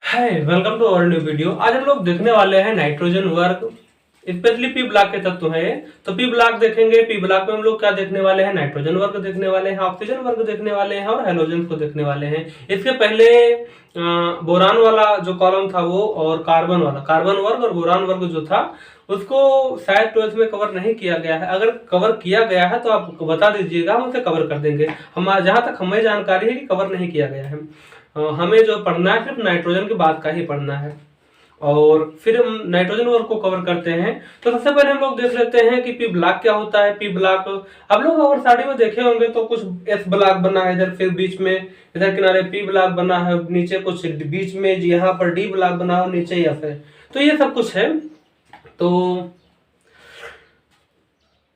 Hi, welcome to our new video. आज हम लोग देखने वाले हैं नाइट्रोजन वर्ग, स्पेशली पी ब्लॉक के तत्व हैं ये। तो पी ब्लॉक देखेंगे। पी ब्लॉक में हम लोग क्या देखने वाले हैं? नाइट्रोजन वर्ग देखने वाले हैं, ऑक्सीजन वर्ग देखने वाले हैं और हेलोजन को देखने वाले हैं। इसके पहले बोरान वाला जो कॉलम था वो और कार्बन वाला, कार्बन वर्ग और बोरान वर्ग जो था उसको शायद 12th में कवर नहीं किया गया है। अगर कवर किया गया है तो आप बता दीजिएगा, हम उसे कवर कर देंगे। हम जहां तक हमें जानकारी है कि कवर नहीं किया गया है। हमें जो पढ़ना है सिर्फ नाइट्रोजन की बात का ही पढ़ना है और फिर हम नाइट्रोजन वर्ग को कवर करते हैं। तो सबसे पहले हम लोग देख लेते हैं कि पी ब्लॉक क्या होता है। पी ब्लॉक आप लोग अगर साड़ी में देखे होंगे तो कुछ एस ब्लॉक बना है इधर, फिर बीच में इधर किनारे पी ब्लॉक बना है, नीचे कुछ बीच में यहाँ पर डी ब्लॉक बना है, नीचे एफ है। तो ये सब कुछ है। तो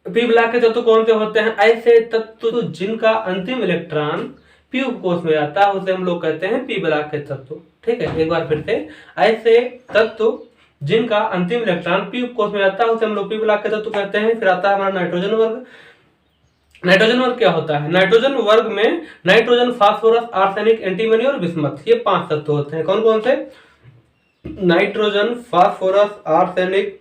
पी ब्लॉक के तत्व कौन से होते हैं? ऐसे तत्व जिनका अंतिम इलेक्ट्रॉन पी उपकोष में आता है उसे हम लोग कहते हैं पी ब्लॉक के तत्व। ठीक है, एक बार फिर से, ऐसे तत्व जिनका अंतिम इलेक्ट्रॉन पी उपकोष में आता है उसे हम लोग पी ब्लॉक के तत्व कहते हैं। फिर आता है हमारा नाइट्रोजन वर्ग। नाइट्रोजन वर्ग क्या होता है? नाइट्रोजन वर्ग में नाइट्रोजन, फास्फोरस, आर्सेनिक, एंटीमनी और बिस्मथ, ये 5 तत्व होते हैं। कौन कौन से? नाइट्रोजन, फास्फोरस, आर्सेनिक,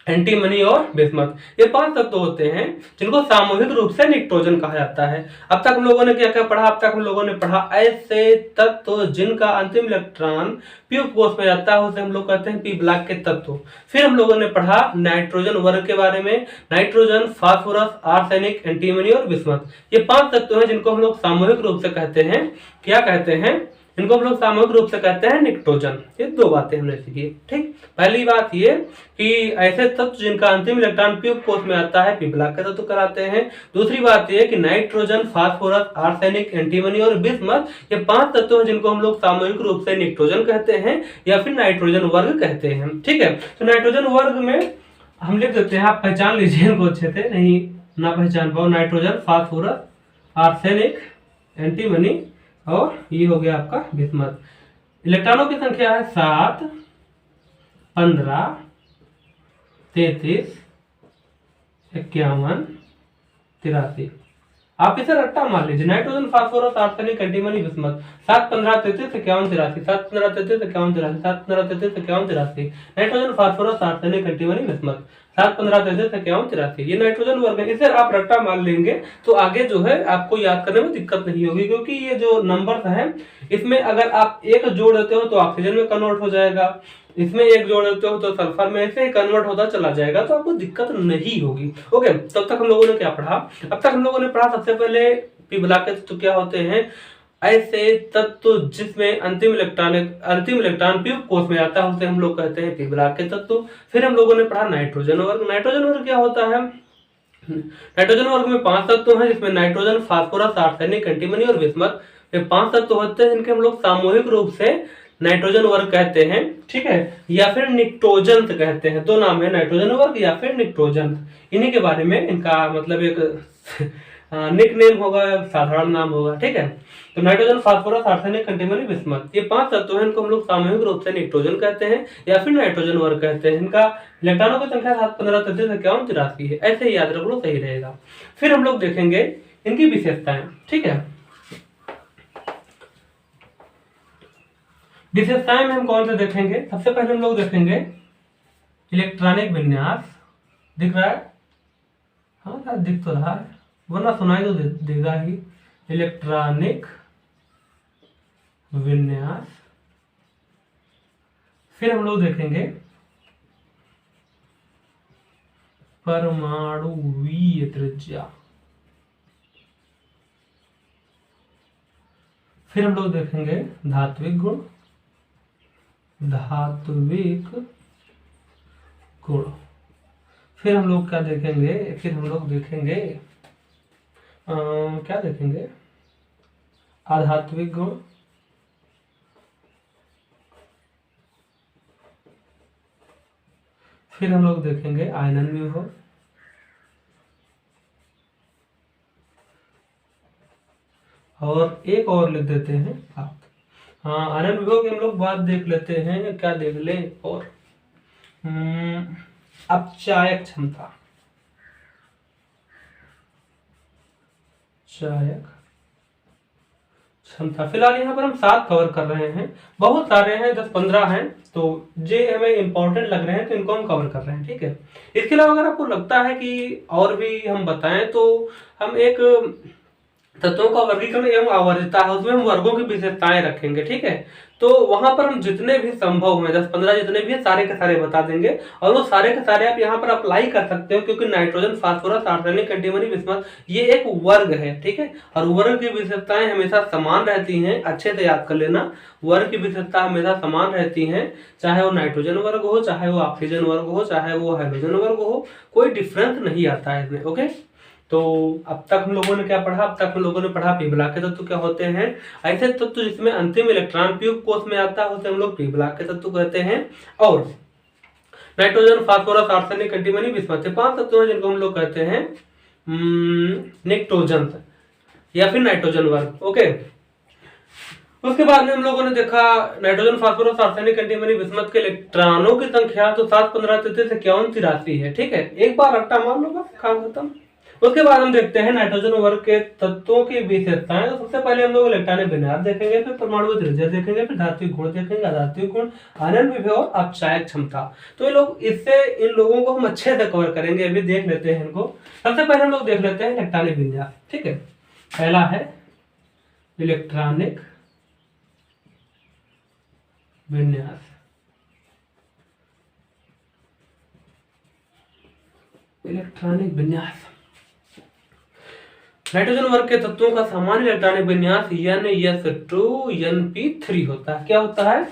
एंटीमनी और बिस्मथ, ये 5 तत्व होते हैं जिनको सामूहिक रूप से निट्रोजन कहा जाता है। अब तक हम लोगों ने क्या क्या पढ़ा? अब तक हम लोगों ने पढ़ा ऐसे तत्व जिनका अंतिम इलेक्ट्रॉन पी उपकोष में जाता है उसे हम लोग कहते हैं पी ब्लॉक के तत्व। फिर हम लोगों ने पढ़ा नाइट्रोजन वर्ग के बारे में। नाइट्रोजन, फास्फोरस, आर्सेनिक, एंटीमनी और बिस्मथ, ये 5 तत्व हैं जिनको हम लोग सामूहिक रूप से कहते हैं, क्या कहते हैं? इनको हम लोग सामूहिक रूप से कहते हैं निट्रोजन। ये 2 बातें हमने सीखी। ठीक, पहली बात ये कि ऐसे तत्व जिनका अंतिम इलेक्ट्रॉन पी उपकोष में आता है पी ब्लॉक के तत्व कहलाते हैं। दूसरी बात ये कि नाइट्रोजन, फास्फोरस, आर्सेनिक, एंटीमनी और बिस्मथ, ये 5 तत्व हैं जिनको हम लोग सामूहिक रूप से निट्रोजन कहते हैं या फिर नाइट्रोजन वर्ग कहते हैं। ठीक है, तो नाइट्रोजन वर्ग में हम लिख देते हैं, आप पहचान लीजिए इनको अच्छे से, नहीं ना पहचान पाओ। नाइट्रोजन, फास्फोरस, आर्सेनिक, एंटीमनी और ये हो गया आपका बिस्मथ। इलेक्ट्रॉनों की संख्या है 7, 15, 33, 51, 83। आप इसे रट्टा मान लीजिए, nitrogen, phosphorus, arsenic, antimony, bismuth, 7, 15, 33, 51, 83, 7, 15, 33, 51, 83, 7, 15, 33, 51, 83। Nitrogen, phosphorus, arsenic, antimony, bismuth, 7, 15, 33, 51, 83, ये नाइट्रोजन वर्ग है। इसे आप रट्टा मान लेंगे तो आगे जो है आपको याद करने में दिक्कत नहीं होगी, क्योंकि ये जो नंबर है इसमें अगर आप एक जोड़ देते हो तो ऑक्सीजन में कन्वर्ट हो जाएगा, इसमें एक जोड़ देते हो तो सल्फर में, ऐसे कन्वर्ट होता चला जाएगा, तो आपको दिक्कत नहीं होगी। ओके, तब तक हम लोगों ने क्या पढ़ा? अब तक हम लोगों ने पढ़ा सबसे पहले पी ब्लॉक के तत्व क्या होते हैं। ऐसे तत्व जिसमें अंतिम इलेक्ट्रॉन पी उपकोष में आता है उसे हम लोग कहते हैं पी ब्लॉक के तत्व। फिर हम लोगों ने पढ़ा नाइट्रोजन वर्ग। नाइट्रोजन वर्ग क्या होता है? नाइट्रोजन वर्ग में 5 तत्व हैं जिसमें नाइट्रोजन, फास्फोरस, आर्सेनिक, एंटीमनी और बिस्मथ, ये 5 तत्व होते हैं जिनके हम लोग सामूहिक रूप से नाइट्रोजन वर्ग कहते हैं। ठीक है, या फिर निट्रोजन कहते हैं। 2 नाम है, नाइट्रोजन वर्ग या फिर निट्रोजन। इन्हीं के बारे में इनका मतलब एक निक नेम होगा, साधारण नाम होगा। ठीक है, तो nitrogen, phosphorus, arsenic, antimony, bismuth, ये 5 तत्व हैं, इनको हम लोग सामूहिक रूप से निट्रोजन कहते हैं या फिर नाइट्रोजन वर्ग कहते हैं। इनका इलेक्ट्रॉनों की संख्या 7, 15, 33, 51, 83 है। ऐसे ही याद रख लो, सही रहेगा। फिर हम लोग देखेंगे इनकी विशेषताएं। ठीक है, विशेषताएं में हम कौन से देखेंगे? सबसे पहले हम लोग देखेंगे इलेक्ट्रॉनिक विन्यास। दिख रहा है? हाँ शायद दिख तो रहा है, वरना सुनाई तो देगा ही। इलेक्ट्रॉनिक विन्यास। फिर हम लोग देखेंगे परमाणुवीय त्रिज्या। फिर हम लोग देखेंगे धात्विक गुण। धात्विक गुण। फिर हम लोग क्या देखेंगे? फिर हम लोग देखेंगे क्या देखेंगे? आधात्विक गुण। फिर हम लोग देखेंगे आयनन विभव। और एक और लिख देते हैं आप, हाँ आयनन विभव की हम लोग बात देख लेते हैं। क्या देख ले? और अपचायक क्षमता। चायक क्षमता। फिलहाल यहाँ पर हम 7 कवर कर रहे हैं, बहुत सारे हैं, 10-15 हैं, तो जे हमें इंपॉर्टेंट लग रहे हैं तो इनको हम कवर कर रहे हैं, ठीक है। इसके अलावा अगर आपको लगता है कि और भी हम बताएं तो हम एक तत्वों का वर्गीकरण एवं आवर्तता है, उसमें हम वर्गों की विशेषताएं रखेंगे, ठीक है। तो वहां पर हम जितने भी संभव हैं 10-15 जितने भी हैं सारे के सारे बता देंगे, और वो सारे के सारे आप यहाँ पर अप्लाई कर सकते हो, क्योंकि nitrogen, phosphorus, arsenic, antimony, bismuth ये एक वर्ग है, ठीक है। और वर्ग की विशेषताएं हमेशा समान रहती हैं, अच्छे से याद कर लेना। वर्ग की विशेषता हमेशा समान रहती हैं, चाहे वो नाइट्रोजन वर्ग हो, चाहे वो ऑक्सीजन वर्ग हो, चाहे वो हाइड्रोजन वर्ग हो, कोई डिफरेंस नहीं आता है इसमें, ओके। तो अब तक हम लोगों ने क्या पढ़ा? अब तक हम लोगों ने पढ़ा पी ब्लॉक के तत्व क्या होते हैं, ऐसे तत्व जिसमें अंतिम इलेक्ट्रॉन पी कोष में आता है उसे हम लोग पी ब्लॉक के तत्व कहते हैं। और nitrogen, phosphorus, arsenic, antimony, bismuth 5 तत्व हैं जिनको हम लोग कहते हैं निक्टोजन या फिर नाइट्रोजन वर्ग, ओके। उसके बाद में हम लोगों ने देखा nitrogen, phosphorus, arsenic, antimony, bismuth के इलेक्ट्रॉनों की संख्या तो 7, 15, 33, 51, 83 है, ठीक है। एक बार रट्टा मार लो, बस काम खत्म। उसके बाद हम देखते हैं नाइट्रोजन वर्ग के तत्वों की विशेषताएं। तो सबसे पहले हम लोग इलेक्ट्रॉनिक विन्यास देखेंगे, फिर परमाणु त्रिज्या देखेंगे, फिर धात्विक गुण देखेंगे, अधात्विक गुण, आयनन विभव और अपचायक क्षमता। तो ये लोग इससे इन लोगों को हम अच्छे से कवर करेंगे, अभी देख लेते हैं इनको। सबसे पहले हम लोग देख लेते हैं इलेक्ट्रॉनिक विन्यास, ठीक है। पहला है इलेक्ट्रॉनिक विन्यास। इलेक्ट्रॉनिक विन्यास नाइट्रोजन वर्ग के तत्वों का सामान्य इलेक्ट्रॉनिक विन्यास NS2 होता है। क्या होता है?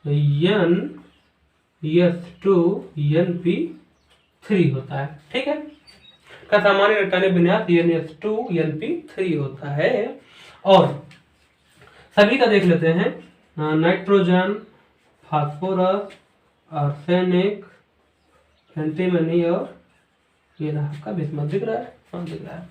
NS2 होता है, ठीक है। का सामान्य इलेक्ट्रॉनिक विन्यास NS2 होता है। और सभी का देख लेते हैं, नाइट्रोजन, फास्फोरस, आर्सेनिक, एंटीमनी और ये आपका बिस्मथ दिख रहा है, हाँ दिख रहा है।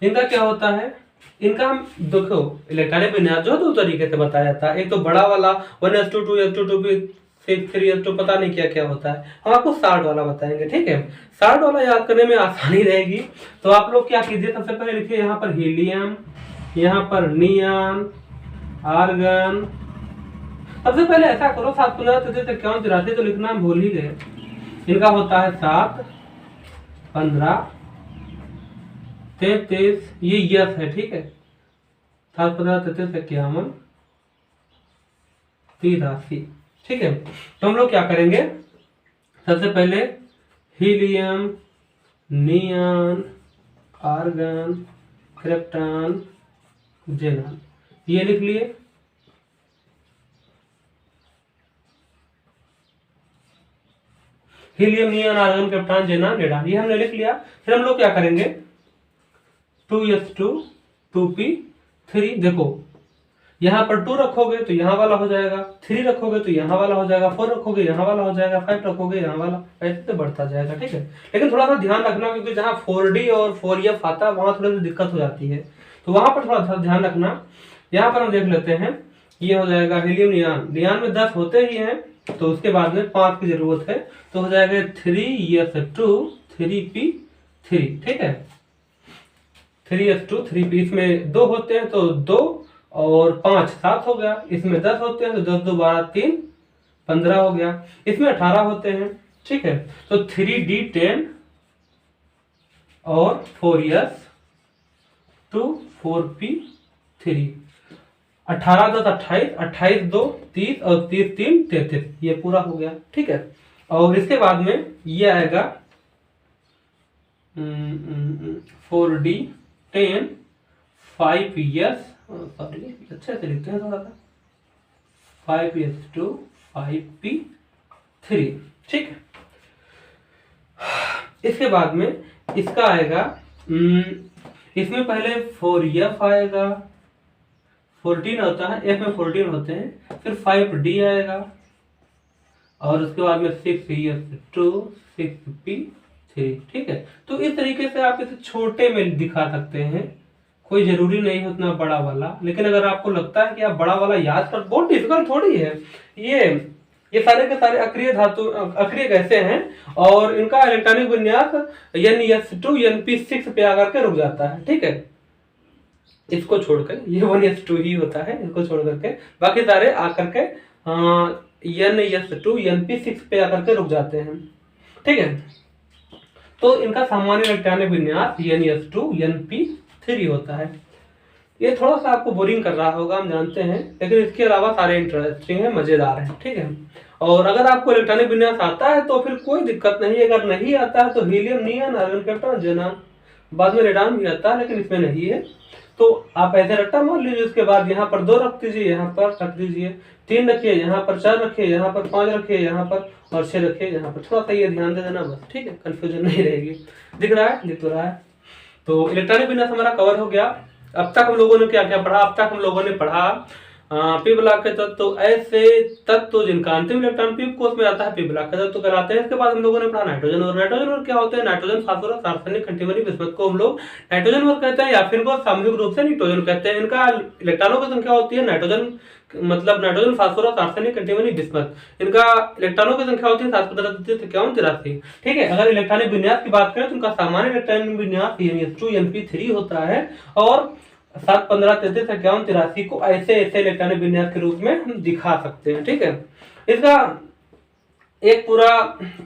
इनका क्या होता है? इनका हम देखो इलेक्ट्रॉनिक विन्यास जो 2 तरीके से बताया जाता है। एक तो बड़ा वाला 1s2 2s2 2p6 3s2 पता नहीं क्या क्या होता है, हम आपको 60 वाला बताएंगे, ठीक है। 60 वाला याद करने में आसानी रहेगी। तो आप लोग क्या कीजिए, सबसे पहले लिखिए यहाँ पर हीलियम, यहाँ पर नियॉन, आर्गन। सबसे पहले ऐसा करो 7, 15, 33, 51, 83 तो लिखना हम भूल ही गए। इनका होता है 7, 15, 33, ये यस है, ठीक है। 7, 15, 33, 51, 83, ठीक है। तो हम लोग क्या करेंगे, सबसे पहले helium, neon, argon, krypton, xenon ये लिख लिए। Helium, neon, argon, krypton, xenon, radon ये हमने लिख लिया। फिर हम लोग क्या करेंगे 2s2 2p3। देखो यहाँ पर 2 रखोगे तो यहाँ वाला हो जाएगा, 3 रखोगे तो यहाँ वाला हो जाएगा, 4 रखोगे यहाँ वाला हो जाएगा, 5 रखोगे यहाँ वाला, ऐसे तो बढ़ता जाएगा, ठीक है। लेकिन थोड़ा सा ध्यान रखना, क्योंकि जहाँ 4d और 4f आता है वहां थोड़ी सी दिक्कत हो जाती है, तो वहां पर थोड़ा सा ध्यान रखना। यहाँ पर हम देख लेते हैं, ये हो जाएगा हीलियम, नियॉन। नियॉन में 10 होते ही हैं, तो उसके बाद में 5 की जरूरत है, तो हो जाएगा 3s2 3p3, ठीक है। 3s2 3p, इसमें 2 होते हैं तो 2 और 5 7 हो गया। इसमें 10 होते हैं तो 10 2 12 3 15 हो गया। इसमें 18 होते हैं, ठीक है। तो 3d10 और 4s2 4p3, 18 10 28, 28 2 30 और 30 3 33, ये पूरा हो गया, ठीक है। और इसके बाद में ये आएगा 4d10 5s, सॉरी अच्छे से लिखते हैं थोड़ा सा, 5s2 5p3, ठीक है। इसके बाद में इसका आएगा, इसमें पहले 4f आएगा, 14 होता है, f में 14 होते हैं, फिर 5d आएगा और उसके बाद में 6s2 6p3, ठीक है। तो इस तरीके से आप इसे छोटे में दिखा सकते हैं, कोई जरूरी नहीं है उतना बड़ा वाला। लेकिन अगर आपको लगता है कि आप बड़ा वाला याद कर, बहुत डिफिकल्ट थोड़ी है ये सारे के सारे अक्रिय धातु अक्रिय गैसें हैं, और इनका इलेक्ट्रॉनिक विन्यास NS2 NP6 पे आकर के रुक जाता है, ठीक है। इसको छोड़कर, ये 1s2 ही होता है, इसको छोड़ करके बाकी सारे आकर के NS2 NP6 पे आकर के रुक जाते हैं। ठीक है, तो इनका सामान्य इलेक्ट्रॉनिक विन्यास NS2 NP3 होता है। ये थोड़ा सा आपको बोरिंग कर रहा होगा, हम जानते हैं, लेकिन इसके अलावा सारे इंटरेस्टिंग है, मजेदार है। ठीक है, और अगर आपको इलेक्ट्रॉनिक विन्यास आता है तो फिर कोई दिक्कत नहीं, अगर नहीं आता है तो helium, neon, argon, krypton, xenon, बाद में रेडान भी आता है, लेकिन इसमें नहीं है। तो आप ऐसे रट्टा मान लीजिए, उसके बाद यहाँ पर 2 रख दीजिए, यहाँ पर रख दीजिए, 3 रखिए, यहाँ पर 4 रखिए, यहाँ पर 5 रखिए, यहाँ पर और 6 रखिए यहाँ पर। थोड़ा सा ये ध्यान दे देना बस, ठीक है, कंफ्यूजन नहीं रहेगी। दिख रहा है? दिख तो रहा है। तो इलेक्ट्रॉनिक विन्यास हमारा कवर हो गया। अब तक हम लोगों ने क्या क्या पढ़ा? अब तक हम लोगों ने पढ़ा पी ब्लॉक के तत्व, ऐसे तत्व जिनका अंतिम इलेक्ट्रॉन पी कोष में आता है, पी ब्लॉक के तत्व कहलाते हैं। इसके बाद हम लोगों ने पढ़ा नाइट्रोजन और। नाइट्रोजन और क्या होते हैं? Nitrogen, phosphorus, arsenic, antimony, bismuth को हम लोग नाइट्रोजन और कहते हैं, या फिर इनको सामूहिक रूप से नाइट्रोजन कहते हैं। इनका इलेक्ट्रॉनों की संख्या होती है नाइट्रोजन, मतलब nitrogen, phosphorus, arsenic, antimony, bismuth, इनका इलेक्ट्रॉनों की संख्या होती है 715, 53, 83। ठीक है, अगर इलेक्ट्रॉनिक विन्यास की बात करें तो उनका सामान्य इलेक्ट्रॉनिक विन्यास NS2 NP3 होता है, और 7, 15, 33, 51, 83 को ऐसे ऐसे इलेक्ट्रॉनिक विन्यास के रूप में हम दिखा सकते हैं। ठीक है, इसका एक पूरा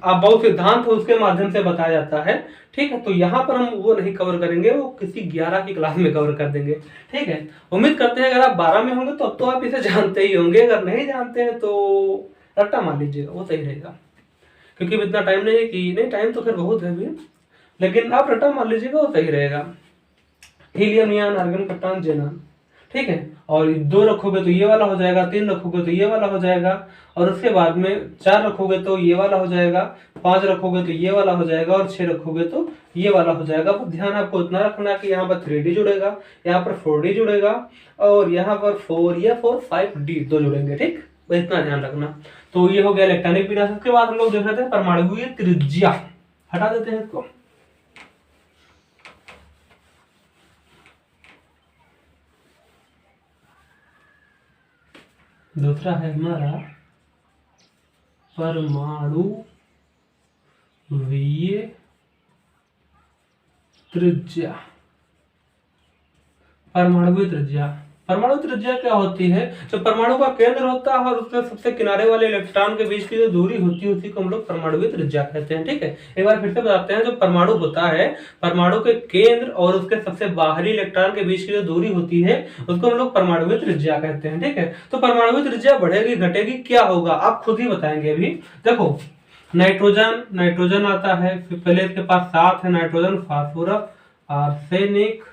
अबव सिद्धांत उसके माध्यम से बताया जाता है। ठीक है, तो यहाँ पर हम वो नहीं कवर करेंगे, वो किसी 11 की क्लास में कवर कर देंगे। ठीक है, उम्मीद करते हैं अगर आप 12 में होंगे तो अब तो आप इसे जानते ही होंगे, अगर नहीं जानते हैं तो रट्टा मान लीजिएगा, वो सही रहेगा, क्योंकि इतना टाइम नहीं है कि नहीं, टाइम तो खैर बहुत है भी, लेकिन आप रट्टा मान लीजिएगा, वो सही रहेगा। Helium, neon, argon, krypton, xenon. ठीक है, और 2 रखोगे तो ये वाला हो जाएगा, 3 रखोगे तो ये वाला हो जाएगा, और उसके बाद में 4 रखोगे तो ये वाला हो जाएगा, 5 रखोगे तो ये वाला हो जाएगा, और 6 रखोगे तो ये वाला हो जाएगा। पर ध्यान आपको इतना रखना कि यहाँ पर 3D जुड़ेगा, यहाँ पर 4D जुड़ेगा, और यहाँ पर 4 5D 2 जुड़ेंगे। ठीक, बस इतना ध्यान रखना। तो ये हो गया इलेक्ट्रॉनिक विन्यास। उसके बाद हम लोग देख रहे थे परमाणुकीय त्रिज्या, हटा देते हैं इसको। दूसरा है हमारा परमाणुवीय त्रिज्या। परमाणुवीय त्रिज्या, परमाणु त्रिज्या क्या होती है? जो परमाणु का केंद्र होता है और उसके सबसे किनारे वाले इलेक्ट्रॉन के बीच की जो दूरी होती है उसी को हम लोग परमाणुवीय त्रिज्या कहते हैं। ठीक है, एक बार फिर से बताते हैं। जो परमाणु होता है, परमाणु के केंद्र और उसके सबसे बाहरी इलेक्ट्रॉन के बीच की जो दूरी होती है उसको हम लोग परमाणुवीय त्रिज्या कहते हैं। ठीक है, तो परमाणुवीय त्रिज्या बढ़ेगी घटेगी क्या होगा आप खुद ही बताएंगे। अभी देखो, नाइट्रोजन आता है, पहले इसके पास 7 है, नाइट्रोजन, फास्फोरस, आर्सेनिक,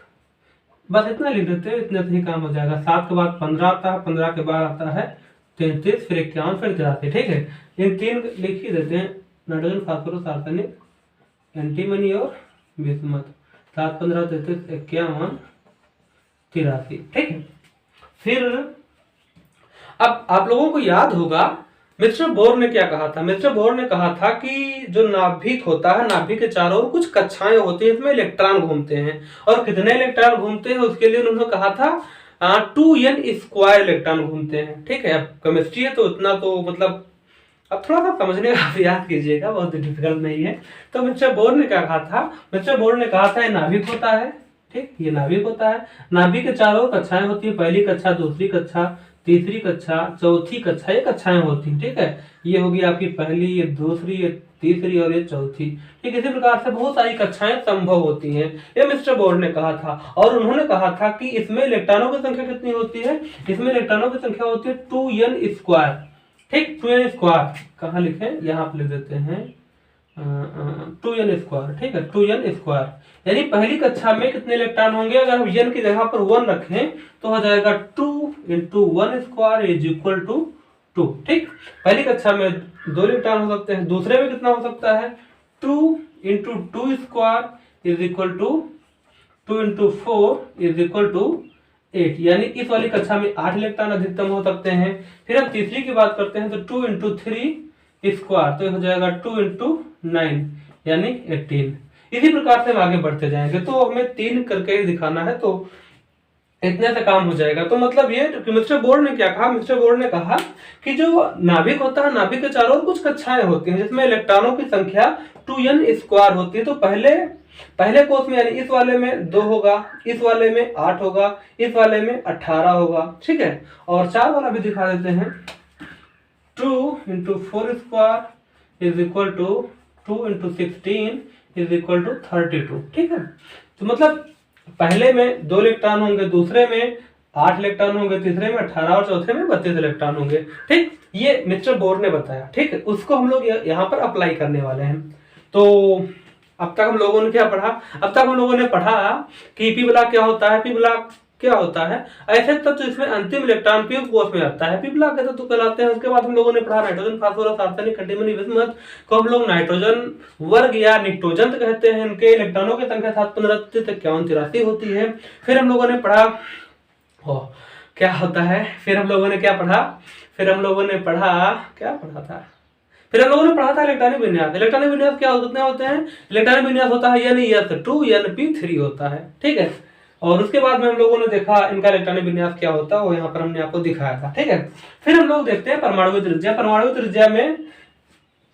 बस इतना लिख देते हैं, इतने से ही काम हो जाएगा। 7 के बाद 15 आता है, 15 के बाद आता है 33, फिर 51, फिर 83। ठीक है, इन 3 लिख ही देते हैं, नाइट्रोजन, फास्फोरस, आर्सेनिक, एंटीमनी और बिस्मथ। 7, 15, 33, 51, 83। ठीक है, फिर अब आप लोगों को याद होगा मिस्टर बोर ने क्या कहा था। मिस्टर बोर ने कहा था कि जो नाभिक होता है, नाभिक के चारों ओर कुछ कक्षाएं होती हैं, इसमें इलेक्ट्रॉन घूमते हैं, और कितने इलेक्ट्रॉन घूमते हैं उसके लिए उन्होंने कहा था 2n² इलेक्ट्रॉन घूमते हैं। ठीक है, अब केमिस्ट्री है तो इतना तो मतलब अब थोड़ा सा समझने का प्रयास कीजिएगा, बहुत डिफिकल्ट नहीं है। तो मिस्टर बोर ने क्या कहा था? मिस्टर बोर ने कहा था ये नाभिक होता है। ठीक, ये नाभिक होता है, नाभिक के चारों ओर कक्षाएं होती है, पहली कक्षा, दूसरी कक्षा, तीसरी कक्षा, चौथी कक्षा, ये कक्षाएं होती हैं। ठीक है, ये होगी आपकी पहली, ये दूसरी, ये तीसरी और ये चौथी। ठीक, इसी प्रकार से बहुत सारी कक्षाएं संभव होती हैं, ये मिस्टर बोर ने कहा था। और उन्होंने कहा था कि इसमें इलेक्ट्रॉनों की संख्या कितनी होती है? इसमें इलेक्ट्रॉनों की संख्या होती है 2n²। ठीक, 2n², कहाँ लिखे? यहाँ पे लिख देते हैं 2n²। ठीक है, 2n², यानी पहली कक्षा में कितने इलेक्ट्रॉन होंगे? अगर हम n की जगह पर 1 रखें तो हो जाएगा 2 × 1² = 2। ठीक, पहली कक्षा में 2 इलेक्ट्रॉन हो सकते हैं, दूसरे में कितना हो सकता है? 2 × 2² = 2 × 4 = 8, यानी इस वाली कक्षा में 8 इलेक्ट्रॉन अधिकतम हो सकते हैं। फिर हम तीसरी की बात करते हैं तो 2 × 3², तो हो जाएगा 2 × 9 यानी 18। इसी प्रकार से हम आगे बढ़ते जाएंगे, तो हमें 3 करके ही दिखाना है, तो इतने से काम हो जाएगा। तो मतलब ये मिस्टर बोर्ड ने क्या कहा, मिस्टर बोर्ड ने कहा कि जो नाभिक होता है, नाभिक के चारों ओर कुछ कक्षाएं होती हैं जिसमें इलेक्ट्रॉनों की संख्या 2n स्क्वायर होती है। तो पहले कोष में यानी इस वाले में 2 होगा, इस वाले में 8 होगा, इस वाले में 18 होगा, ठीक है। और 4 वाला भी दिखा देते हैं। 2 × 4 square is equal to 2 × 16 is equal to 32, ठीक है। तो मतलब पहले में 2 इलेक्ट्रॉन होंगे, दूसरे में 8 इलेक्ट्रॉन होंगे, तीसरे में 18 और चौथे में 32 इलेक्ट्रॉन होंगे, ठीक। ये मिस्टर बोर ने बताया, ठीक है। उसको हम लोग यहाँ पर अप्लाई करने वाले हैं। तो अब तक हम लोगों ने क्या पढ़ा, अब तक हम लोगों ने पढ़ा कि पी ब्लॉक क्या होता है, पी ब्लॉक क्या होता है, ऐसे तत्व इसमें अंतिम इलेक्ट्रॉन पी कोष में आता है, पी ब्लॉक के तत्व कहलाते हैं। उसके बाद हम लोगों ने पढ़ा nitrogen, phosphorus, arsenic, antimony, bismuth को हम लोग नाइट्रोजन वर्ग या निक्टोजन कहते हैं। इनके इलेक्ट्रॉनों की संख्या 7, 15, 33, 51, 83 होती है। फिर हम लोगों ने पढ़ा क्या होता है, फिर हम लोगों ने क्या पढ़ा, फिर हम लोगों ने पढ़ा क्या पढ़ा था, फिर हम लोगों ने पढ़ा था इलेक्ट्रॉनिक विन्यास। इलेक्ट्रॉनिक विन्यास क्या कितने होते हैं, इलेक्ट्रॉनिक विन्यास होता है N2 Np3 होता है, ठीक है। और उसके बाद में हम लोगों ने देखा इनका इलेक्ट्रॉनिक विन्यास क्या होता है, वो यहाँ पर हमने आपको दिखाया था, ठीक है। फिर हम लोग देखते हैं परमाणु त्रिज्या। परमाणु त्रिज्या में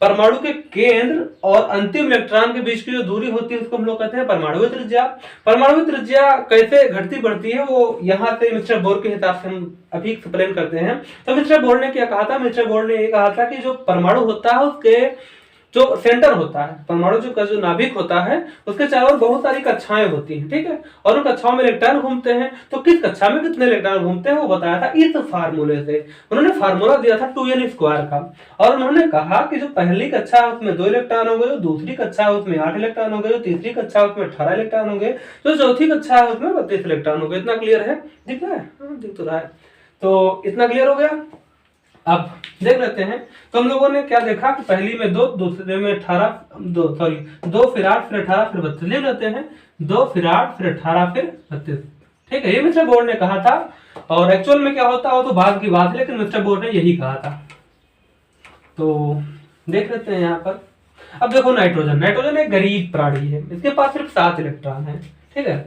परमाणु के केंद्र और अंतिम इलेक्ट्रॉन के बीच की जो दूरी होती है उसको हम लोग कहते हैं परमाणु त्रिज्या। परमाणु त्रिज्या कैसे घटती बढ़ती है वो यहाँ से मिस्टर बोर के हिसाब से हम अभी एक्सप्लेन करते हैं। तो मिस्टर बोर ने क्या कहा था, मिस्टर बोर ने ये कहा था कि जो परमाणु होता है उसके जो सेंटर होता है, परमाणु जो नाभिक होता है उसके चारों ओर बहुत सारी कक्षाएं होती हैं, ठीक है। और उन कक्षाओं में इलेक्ट्रॉन घूमते हैं। तो किस कक्षा में कितने इलेक्ट्रॉन घूमते हैं वो बताया था इस फार्मूले से। उन्होंने फार्मूला दिया था 2n स्क्वायर का, और उन्होंने कहा कि जो पहली कक्षा है उसमें 2 इलेक्ट्रॉन होंगे, जो दूसरी कक्षा है उसमें 8 इलेक्ट्रॉन होंगे, जो तीसरी कक्षा है उसमें 18 इलेक्ट्रॉन होंगे, जो चौथी कक्षा है उसमें 32 इलेक्ट्रॉन होंगे। इतना क्लियर है, दिख रहा है? हाँ, दिख तो रहा है। तो इतना क्लियर हो गया। अब देख लेते हैं। तो हम लोगों ने क्या देखा कि पहली में 2, दूसरे में 18, 2 फिर 8 फिर 18 फिर 32 ले लेते हैं। 2 फिर 8 फिर 18 फिर 32, ठीक है। ये मिस्टर बोर्ड ने कहा था, और एक्चुअल में क्या होता है वो तो बाद की बात है, लेकिन मिस्टर बोर्ड ने यही कहा था। तो देख लेते हैं यहाँ पर। अब देखो नाइट्रोजन एक गरीब प्राणी है, इसके पास सिर्फ 7 इलेक्ट्रॉन है, ठीक है।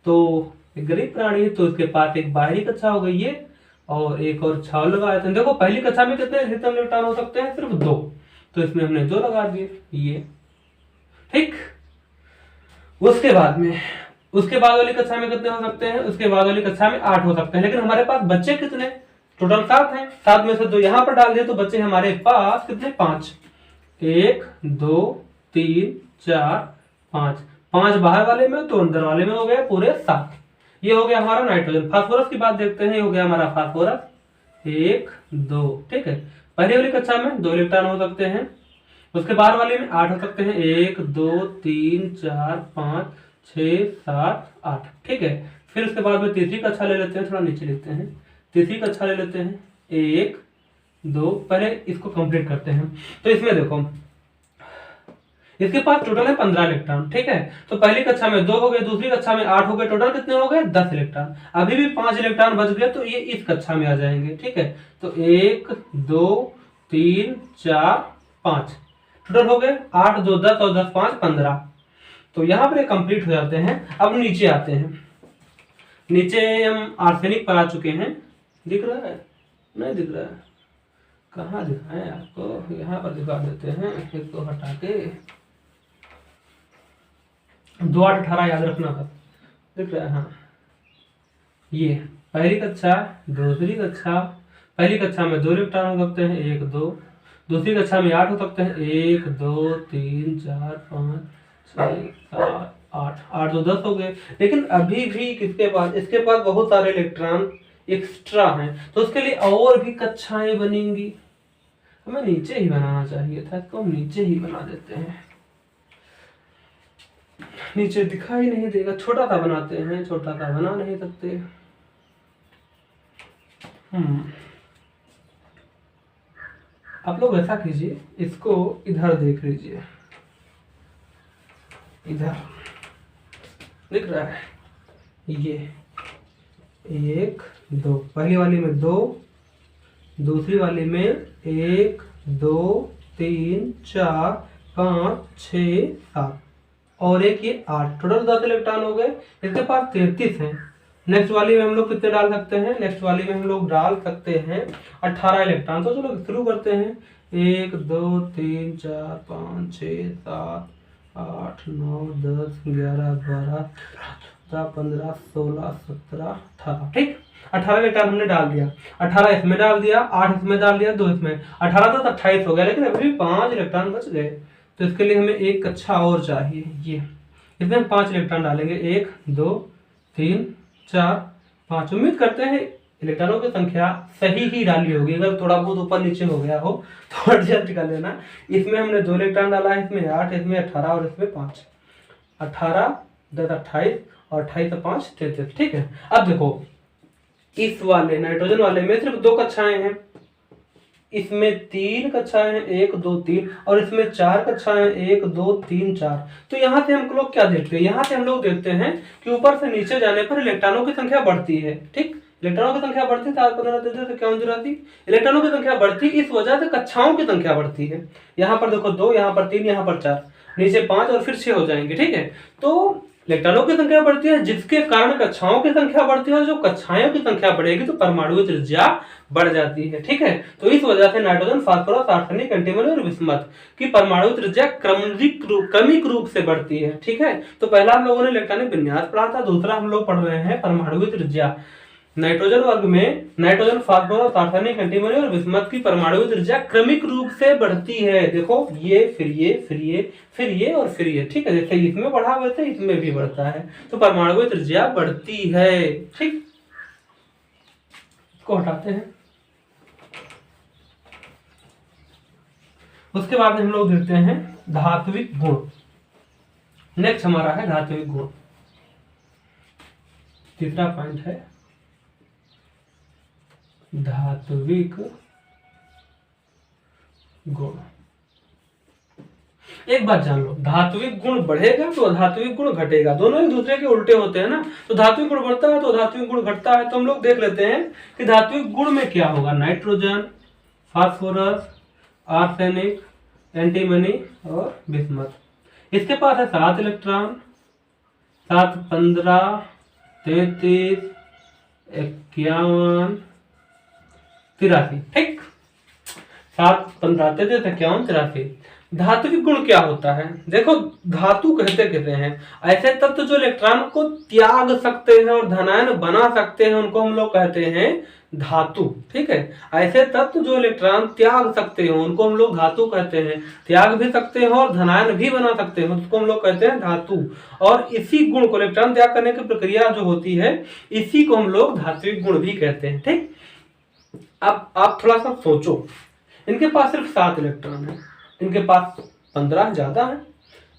तो एक गरीब प्राणी है, तो इसके पास एक बाहरी कक्षा हो गई है और एक और 6 लगाए थे। देखो पहली कक्षा में कितने इलेक्ट्रॉन हो सकते हैं, सिर्फ 2, तो इसमें हमने 2 लगा दिए, ये ठीक। उसके बाद वाली कक्षा में कितने हो सकते हैं, उसके बाद वाली कक्षा में 8 हो सकते हैं। लेकिन हमारे पास बच्चे कितने, टोटल 7 हैं। 7 में से 2 यहाँ पर डाल दिए तो बच्चे हमारे पास कितने, 5। 1 2 3 4 5, 5 बाहर वाले में तो अंदर वाले में हो गए पूरे 7। ये हो गया हमारा नाइट्रोजन। फास्फोरस की बात देखते हैं, ये हो गया हमारा फास्फोरस 1 2, ठीक है। पहली वाली कक्षा में 2 इलेक्ट्रॉन हो सकते हैं, उसके बाद वाले में 8 हो सकते हैं, 1 2 3 4 5 6 7 8, ठीक है। फिर उसके बाद में तीसरी कक्षा ले लेते हैं, थोड़ा नीचे लिखते हैं, तीसरी कक्षा ले लेते हैं, 1 2, पहले इसको कंप्लीट करते हैं। तो इसमें देखो इसके पास टोटल है 15 इलेक्ट्रॉन, ठीक है। तो पहली कक्षा में 2 हो गए, दूसरी कक्षा में 8 हो गए, टोटल कितने हो गए, 10 इलेक्ट्रॉन। अभी भी 5 इलेक्ट्रॉन बच गए, तो ये इस कक्षा में आ जाएंगे, ठीक है। तो 1 2 3 4 5 टोटल हो गए 8 2 10 और 10 5 15। तो यहाँ पर कंप्लीट हो जाते हैं। अब नीचे आते हैं, नीचे हम आर्सेनिक पर आ चुके हैं। दिख रहा है, नहीं दिख रहा है, कहाँ दिखाएं आपको, यहाँ पर दिखा देते हैं, इसको हटा के 2 8 18 याद रखना था, दिख रहा है, हाँ। ये पहली कक्षा, दूसरी कक्षा, पहली कक्षा में 2 इलेक्ट्रॉन हो सकते हैं, 1 2, दूसरी कक्षा में 8 हो सकते हैं, 1 2 3 4 5 6 7 8, 8 2 10 हो गए। लेकिन अभी भी किसके पास, इसके पास बहुत सारे इलेक्ट्रॉन एक्स्ट्रा हैं, तो उसके लिए और भी कक्षाएं बनेंगी। हमें नीचे ही बनाना चाहिए था, इसको हम नीचे ही बना देते हैं। नीचे दिखाई नहीं देगा, छोटा सा बनाते हैं, छोटा सा बना नहीं सकते। आप लोग ऐसा कीजिए, इसको इधर देख लीजिए, इधर दिख रहा है, ये 1 2, पहली वाली में 2, दूसरी वाली में 1 2 3 4 5 6 7 और एक ये 8, टोटल 10 इलेक्ट्रॉन हो गए। इसके पास 33 हैं, नेक्स्ट वाली में हम लोग कितने डाल सकते हैं, नेक्स्ट वाली में हम लोग डाल सकते हैं 18 इलेक्ट्रॉन। तो चलो शुरू करते हैं। 1 2 3 4 5 6 7 8 9 10 11 12 13 15 16 17 18, ठीक। 18 इलेक्ट्रॉन हमने डाल दिया, 18 इसमें डाल दिया, 8 इसमें डाल दिया, 2 इसमें, 18 तो 28 हो गया, लेकिन अभी भी 5 इलेक्ट्रॉन बच गए। तो इसके लिए हमें एक कक्षा और चाहिए। ये इसमें हम 5 इलेक्ट्रॉन डालेंगे, 1 2 3 4 5। उम्मीद करते हैं इलेक्ट्रॉनों की संख्या सही ही डाली होगी, अगर थोड़ा बहुत ऊपर नीचे हो गया हो तो एडजस्ट कर लेना। इसमें हमने 2 इलेक्ट्रॉन डाला है, इसमें 8, इसमें 18 और इसमें 5। 18 10 28 और 28 से 5 33, ठीक है। अब देखो इस वाले नाइट्रोजन वाले में सिर्फ 2 कक्षाएं हैं, इसमें 3 कक्षाएं हैं, 1 2 3, और इसमें 4 कक्षाएं हैं, 1 2 3 4। तो यहाँ से हम लोग क्या देखते हैं, यहाँ से हम लोग देखते हैं कि ऊपर से नीचे जाने पर इलेक्ट्रॉनों की संख्या बढ़ती है, ठीक। इलेक्ट्रॉनों की संख्या बढ़ती है, 7 15 33 51 83। इलेक्ट्रॉनों की संख्या बढ़ती इस वजह से कक्षाओं की संख्या बढ़ती है। यहाँ पर देखो 2, यहाँ पर 3, यहाँ पर 4, नीचे 5 और फिर 6 हो जाएंगे, ठीक है। तो इलेक्ट्रॉनों की संख्या बढ़ती है जिसके कारण कक्षाओं की संख्या बढ़ती है, और जो कक्षाओं की संख्या बढ़ेगी तो परमाणु त्रिज्या बढ़ जाती है, ठीक है। तो इस वजह से नाइट्रोजन, फास्फोरस, आर्सेनिक, एंटीमनी और बिस्मथ की परमाणु त्रिज्या क्रमिक रूप से बढ़ती है, ठीक है। तो पहला हम लोगों ने इलेक्ट्रॉनिक विन्यास पढ़ा था, दूसरा हम लोग पढ़ रहे हैं परमाणु त्रिज्या। नाइट्रोजन वर्ग में नाइट्रोजन, फास्फोरस, आर्सेनिक, एंटीमनी और बिस्मथ की परमाणु त्रिज्या क्रमिक रूप से बढ़ती है। देखो ये फिर ये फिर ये फिर ये और फिर ये, ठीक है। जैसे इसमें बढ़ा वैसे इसमें भी बढ़ता है, तो परमाणु त्रिज्या बढ़ती है, ठीक। इसको हटाते हैं। उसके बाद हम लोग देखते हैं धात्विक गुण। नेक्स्ट हमारा है धात्विक गुण, तीसरा पॉइंट है धात्विक गुण। एक बात जान लो, धात्विक गुण बढ़ेगा तो धात्विक गुण घटेगा, दोनों एक दूसरे के उल्टे होते हैं ना। तो धात्विक गुण बढ़ता है तो धात्विक गुण घटता है। तो हम लोग देख लेते हैं कि धात्विक गुण में क्या होगा। नाइट्रोजन, फास्फोरस, आर्सेनिक, एंटीमनी और बिस्मथ, इसके पास है 7 इलेक्ट्रॉन, 7 15 33 51 83, ठीक। 7 15 33 51 83। धात्विक गुण क्या होता है, देखो धातु कहते हैं ऐसे तत्व जो इलेक्ट्रॉन को त्याग सकते हैं और धनायन बना सकते हैं, उनको हम लोग कहते हैं धातु, ठीक है। ऐसे तत्व जो इलेक्ट्रॉन त्याग सकते हैं उनको हम लोग धातु कहते हैं, त्याग भी सकते हैं और धनायन भी बना सकते हैं, उसको हम लोग कहते हैं धातु। और इसी गुण को, इलेक्ट्रॉन त्याग करने की प्रक्रिया जो होती है, इसी को हम लोग धात्विक गुण भी कहते हैं, ठीक। अब आप थोड़ा सा सोचो, इनके पास सिर्फ 7 इलेक्ट्रॉन है, इनके पास 15 ज्यादा है,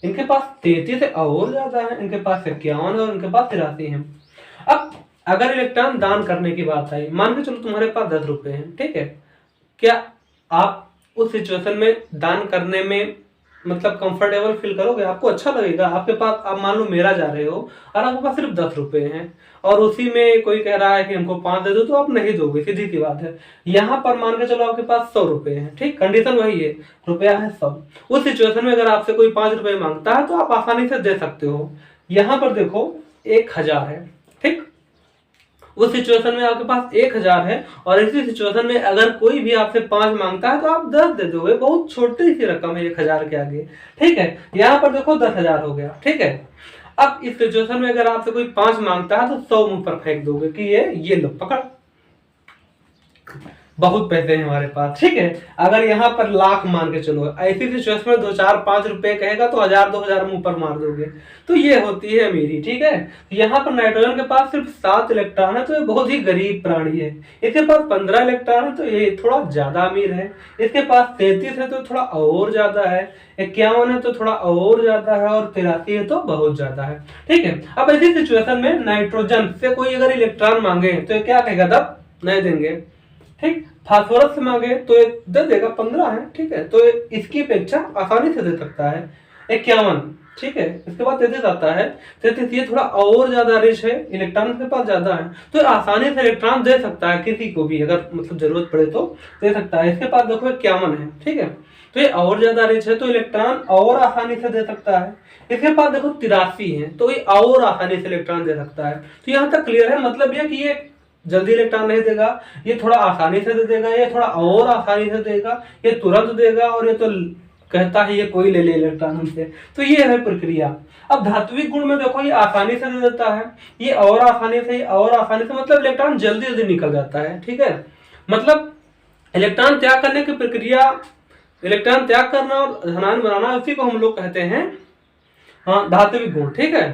इनके पास 33 से और ज्यादा है, इनके पास 51 है और इनके पास 83 है। अब अगर इलेक्ट्रॉन दान करने की बात आई, मान के चलो तुम्हारे पास 10 रुपए हैं, ठीक है। क्या आप उस सिचुएशन में दान करने में मतलब कंफर्टेबल फील करोगे, आपको अच्छा लगेगा? आपके पास, आप मान लो मेरा जा रहे हो और आपके पास सिर्फ 10 रुपए हैं और उसी में कोई कह रहा है कि हमको 5 दे दो, तो आप नहीं दोगे, सीधी सी बात है। यहाँ पर मान के चलो आपके पास 100 रुपए हैं, ठीक, कंडीशन वही है, रुपया है 100। उस सिचुएशन में अगर आपसे कोई 5 रुपए मांगता है तो आप आसानी से दे सकते हो। यहाँ पर देखो 1000 है, ठीक। उस सिचुएशन में आपके पास 1000 है और इसी सिचुएशन में अगर कोई भी आपसे 5 मांगता है तो आप 10 दे दोगे, बहुत छोटी सी रकम है 1000 के आगे, ठीक है। यहाँ पर देखो 10,000 हो गया, ठीक है। अब इस सिचुएशन में अगर आपसे कोई 5 मांगता है तो 100 मुंह पर फेंक दोगे कि ये लो पकड़, बहुत पैसे हैं हमारे पास, ठीक है। अगर यहाँ पर लाख मान के चलो, ऐसी सिचुएशन में 2 4 5 रुपए कहेगा तो 1000 2000 मुंह पर मार दोगे, तो ये होती है अमीरी, ठीक है। यहाँ पर नाइट्रोजन के पास सिर्फ 7 इलेक्ट्रॉन है तो ये बहुत ही गरीब प्राणी है। इसके पास 15 इलेक्ट्रॉन है तो ये थोड़ा ज्यादा अमीर है। इसके पास 33 है तो थोड़ा और ज्यादा है, 51 है तो थोड़ा और ज्यादा है और 83 है तो बहुत ज्यादा है, ठीक है। अब ऐसी सिचुएशन में नाइट्रोजन से कोई अगर इलेक्ट्रॉन मांगे तो ये क्या कहेगा, तब नहीं देंगे, ठीक। फास्फोरस से मांगे तो ये दे देगा, 15 है, ठीक है, तो इसकी अपेक्षा आसानी से दे सकता है। 51, ठीक है। इसके बाद 33 आता है, 33 ये थोड़ा और ज्यादा रिच है, इलेक्ट्रॉन के पास ज्यादा है, तो आसानी से इलेक्ट्रॉन दे सकता है किसी को भी, अगर मतलब जरूरत पड़े तो दे सकता है। इसके पास देखो 51 है, ठीक है, तो ये और ज्यादा रिच है, तो इलेक्ट्रॉन और आसानी से दे सकता है। इसके पास देखो 83 है, तो ये और आसानी से इलेक्ट्रॉन दे सकता है। तो यहाँ तक क्लियर है, मतलब यह कि ये जल्दी इलेक्ट्रॉन नहीं देगा, ये थोड़ा आसानी से दे देगा, ये थोड़ा और आसानी से देगा, ये तुरंत देगा, और ये तो कहता है ये कोई ले ले इलेक्ट्रॉन हमसे। तो ये है प्रक्रिया। अब धात्विक गुण में देखो ये आसानी से दे देता है, ये और आसानी से, और आसानी से, मतलब इलेक्ट्रॉन जल्दी जल्दी निकल जाता है, ठीक है। मतलब इलेक्ट्रॉन त्याग करने की प्रक्रिया, इलेक्ट्रॉन त्याग करना और धनायन बनाना, उसी को हम लोग कहते हैं हाँ धात्विक गुण, ठीक है।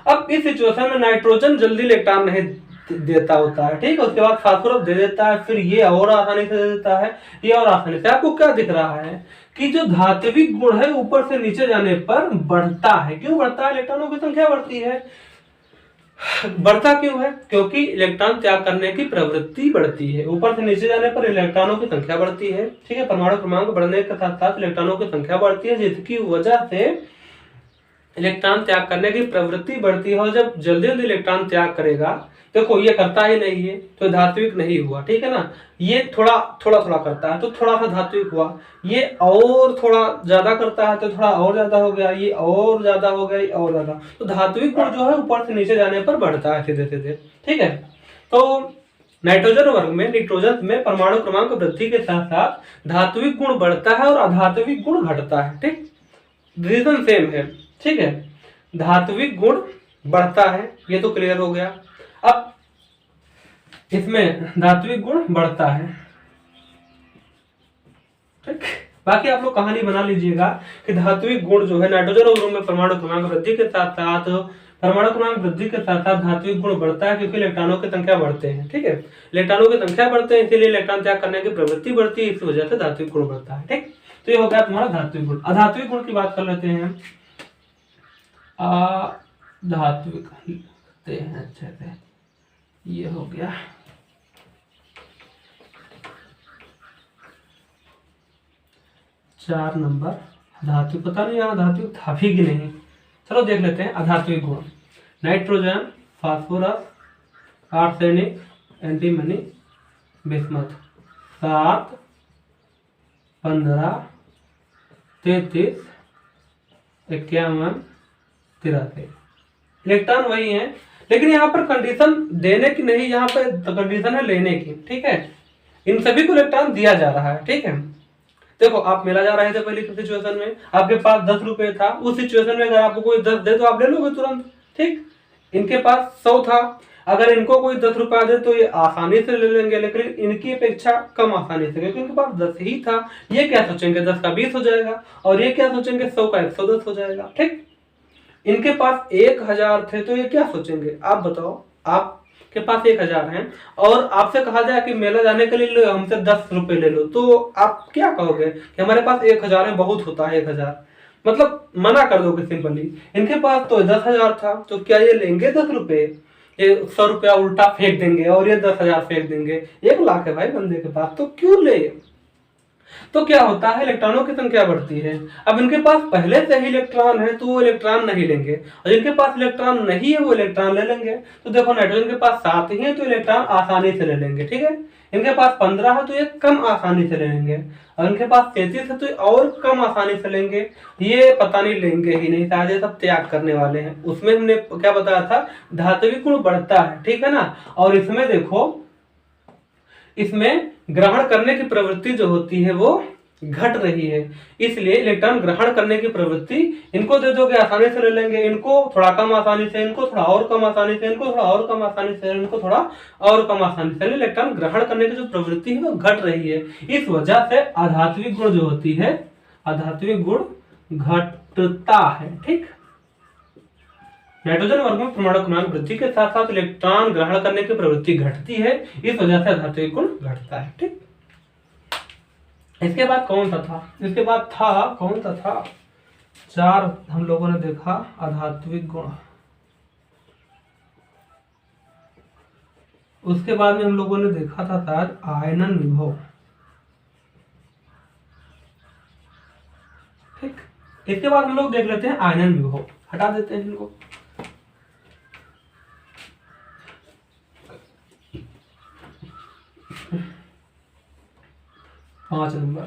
अब इस सिचुएशन में नाइट्रोजन जल्दी इलेक्ट्रॉन नहीं देता होता है, ठीक है, उसके बाद फास्फोरस दे देता है, फिर ये और आसानी से दे देता है, ये और आसानी से। आपको क्या दिख रहा है कि जो धात्विक गुण है ऊपर से नीचे जाने पर बढ़ता है। क्यों बढ़ता है? इलेक्ट्रॉनों की संख्या बढ़ती है। बढ़ता क्यों है? क्योंकि इलेक्ट्रॉन त्याग करने की प्रवृत्ति बढ़ती है। ऊपर से नीचे जाने पर इलेक्ट्रॉनों की संख्या बढ़ती है, ठीक है, परमाणु क्रमांक बढ़ने के साथ साथ इलेक्ट्रॉनों की संख्या बढ़ती है, जिसकी वजह से इलेक्ट्रॉन त्याग करने की प्रवृत्ति बढ़ती है। और जब जल्दी जल्दी इलेक्ट्रॉन त्याग करेगा, देखो ये करता ही नहीं है तो धात्विक नहीं हुआ, ठीक है ना। ये थोड़ा थोड़ा थोड़ा करता है तो थोड़ा सा धात्विक हुआ, ये और थोड़ा ज्यादा करता है तो थोड़ा और ज्यादा हो गया, ये और ज्यादा हो गया, ये और ज्यादा। तो धात्विक गुण जो है ऊपर से नीचे जाने पर बढ़ता है सीधे सीधे, ठीक है। तो नाइट्रोजन वर्ग में, नाइट्रोजन में परमाणु क्रमांक वृद्धि के साथ साथ धात्विक गुण बढ़ता है और अधात्विक गुण घटता है, ठीक, रीजन सेम है, ठीक है। धात्विक गुण बढ़ता है, ये तो क्लियर हो गया। अब इसमें धात्विक गुण बढ़ता है, ठीक। बाकी आप लोग कहानी बना लीजिएगा कि धात्विक गुण जो है नाइट्रोजन अणु में परमाणु क्रमांक वृद्धि के साथ साथ, परमाणु क्रमांक वृद्धि के साथ साथ धात्विक गुण बढ़ता है, क्योंकि इलेक्ट्रॉनों की संख्या बढ़ते हैं, ठीक है। इलेक्ट्रॉनों की संख्या बढ़ते हैं, इसीलिए इलेक्ट्रॉन त्याग करने की प्रवृत्ति बढ़ती है, इस वजह से धात्विक गुण बढ़ता है, ठीक। तो ये हो गया तुम्हारा धात्विक गुण। अधात्विक गुण की बात कर लेते हैं। अधात्विक लिखते हैं अच्छे से, ये हो गया। चार नंबर अधात्विक, पता नहीं यहाँ धात्विक था भी कि नहीं, चलो देख लेते हैं। अधात्विक गुण nitrogen, phosphorus, arsenic, antimony, bismuth. 7, 15, 33, 51, 83। Electron वही है, लेकिन यहाँ पर कंडीशन देने की नहीं, यहाँ पर कंडीशन है लेने की, ठीक है। इन सभी को इलेक्ट्रॉन दिया जा रहा है, ठीक है। देखो आप मेला जा रहे थे पहले की सिचुएशन में, आपके पास 10 रुपए था, उस सिचुएशन में अगर आपको कोई 10 दे तो आप ले लोगे तुरंत, ठीक। इनके पास 100 था, अगर इनको कोई 10 रुपया दे तो ये आसानी से ले लेंगे, लेकिन इनकी अपेक्षा कम आसानी से, क्योंकि इनके पास 10 ही था। ये क्या सोचेंगे 10 का 20 हो जाएगा, और ये क्या सोचेंगे 100 का 110 हो जाएगा, ठीक। इनके पास 1000 थे तो ये क्या सोचेंगे, आप बताओ। आपके पास 1000 हैं और आपसे कहा जाए कि मेला जाने के लिए लो हमसे 10 रुपए ले लो, तो आप क्या कहोगे कि हमारे पास 1000 है, बहुत होता है 1000, मतलब मना कर दोगे सिंपली। इनके पास तो 10,000 था, तो क्या ये लेंगे 10 रुपए? ये 100 रुपया उल्टा फेंक देंगे और ये 10,000 फेंक देंगे। 1 लाख है भाई बंदे के पास, तो क्यों ले? तो क्या होता है, इलेक्ट्रॉनों की संख्या बढ़ती है। अब इनके पास पहले से ही इलेक्ट्रॉन है तो वो इलेक्ट्रॉन नहीं लेंगे, और जिनके पास इलेक्ट्रॉन नहीं है वो इलेक्ट्रॉन ले लेंगे। तो देखो नाइट्रोजन के पास 7 ही है तो इलेक्ट्रॉन आसानी से ले लेंगे, ठीक है। इनके पास 15 है तो ये कम आसानी से ले लेंगे, और इनके पास 33 है तो और कम आसानी से लेंगे। ये पता नहीं लेंगे ही नहीं, शायद ये सब त्याग करने वाले हैं। उसमें हमने क्या बताया था, धात्विक गुण बढ़ता है, ठीक है ना। और इसमें देखो, इसमें ग्रहण करने की प्रवृत्ति जो होती है वो घट रही है, इसलिए इलेक्ट्रॉन ग्रहण करने की प्रवृत्ति, इनको दे दोगे आसानी से ले लेंगे, इनको थोड़ा कम आसानी से, इनको थोड़ा और कम आसानी से, इनको थोड़ा और कम आसानी से, इनको थोड़ा और कम आसानी से, इलेक्ट्रॉन ग्रहण करने की जो प्रवृत्ति है वो घट रही है। इस वजह से अधात्विक गुण जो होती है, अधात्विक गुण घटता है, ठीक। नाइट्रोजन वर्ग में परमाणु क्रमांक वृद्धि के साथ साथ इलेक्ट्रॉन ग्रहण करने की प्रवृत्ति घटती है, इस वजह से अधात्विक गुण घटता है, ठीक। इसके बाद कौन सा था, इसके बाद था कौन सा था, 4 हम लोगों ने देखा अधात्विक गुण। उसके बाद में हम लोगों ने देखा था शायद आयनन विभव, ठीक। इसके बाद हम लोग देख लेते हैं आयनन विभव, हटा देते हैं इनको। पांच नंबर,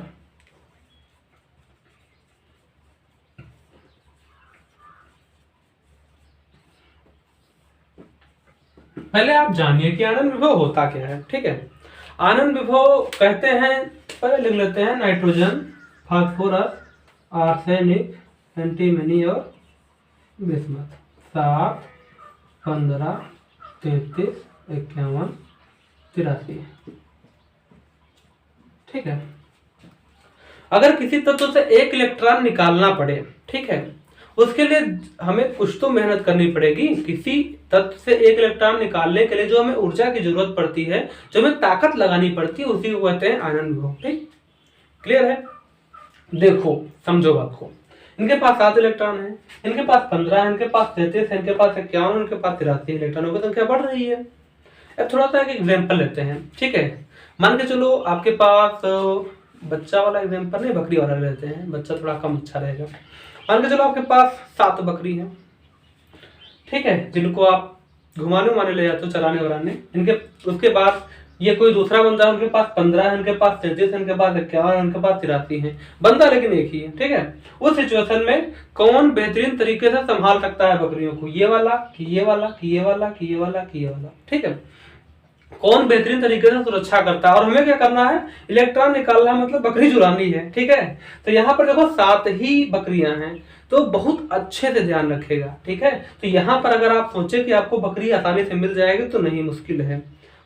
पहले आप जानिए कि आनंद विभव होता क्या है। ठीक है, आनंद विभव कहते हैं, पहले लिख लेते हैं, नाइट्रोजन, फास्फोरस, आर्सेनिक, एंटीमनी और बिस्मथ, 7, 15, 33, 51, 83। ठीक है, अगर किसी तत्व से एक इलेक्ट्रॉन निकालना पड़े, ठीक है, उसके लिए हमें कुछ तो मेहनत करनी पड़ेगी। किसी तत्व से एक इलेक्ट्रॉन निकालने के लिए जो हमें ऊर्जा की जरूरत पड़ती है, जो हमें ताकत लगानी पड़ती है, उसी को कहते हैं आनंद विभव। ठीक, क्लियर है? देखो समझो बात को, इनके पास 7 इलेक्ट्रॉन है, इनके पास 15 है, इनके पास 33 है, इनके पास 51, इनके पास 83, इलेक्ट्रॉनों की संख्या बढ़ रही है। अब थोड़ा सा एक एग्जाम्पल लेते हैं। ठीक है, मान के चलो आपके पास बच्चा वाला एग्जाम्पल नहीं, बकरी वाला लेते हैं, बच्चा थोड़ा कम अच्छा रहेगा। मान के चलो आपके पास 7 बकरी हैं, ठीक है, जिनको आप घुमाने उमाने ले जाते हो, चराने वराने। इनके उसके बाद ये कोई दूसरा बंदा है, उनके पास 15 है, उनके पास 33 है, उनके पास 51, उनके पास 83 है, बंदा लेकिन एक ही है। ठीक है, उस सिचुएशन में कौन बेहतरीन तरीके से संभाल सकता है बकरियों को? ये वाला कि ये वाला कि ये वाला कि ये वाला कि ये वाला? ठीक है, कौन बेहतरीन तरीके से सुरक्षा करता है? और हमें क्या करना है? इलेक्ट्रॉन निकालना है, मतलब बकरी चुरानी है। ठीक है, तो यहाँ पर देखो 7 ही बकरियां हैं, तो बहुत अच्छे से ध्यान रखेगा। ठीक है, तो यहाँ पर अगर आप सोचे कि आपको बकरी आसानी से मिल जाएगी, तो नहीं, मुश्किल है।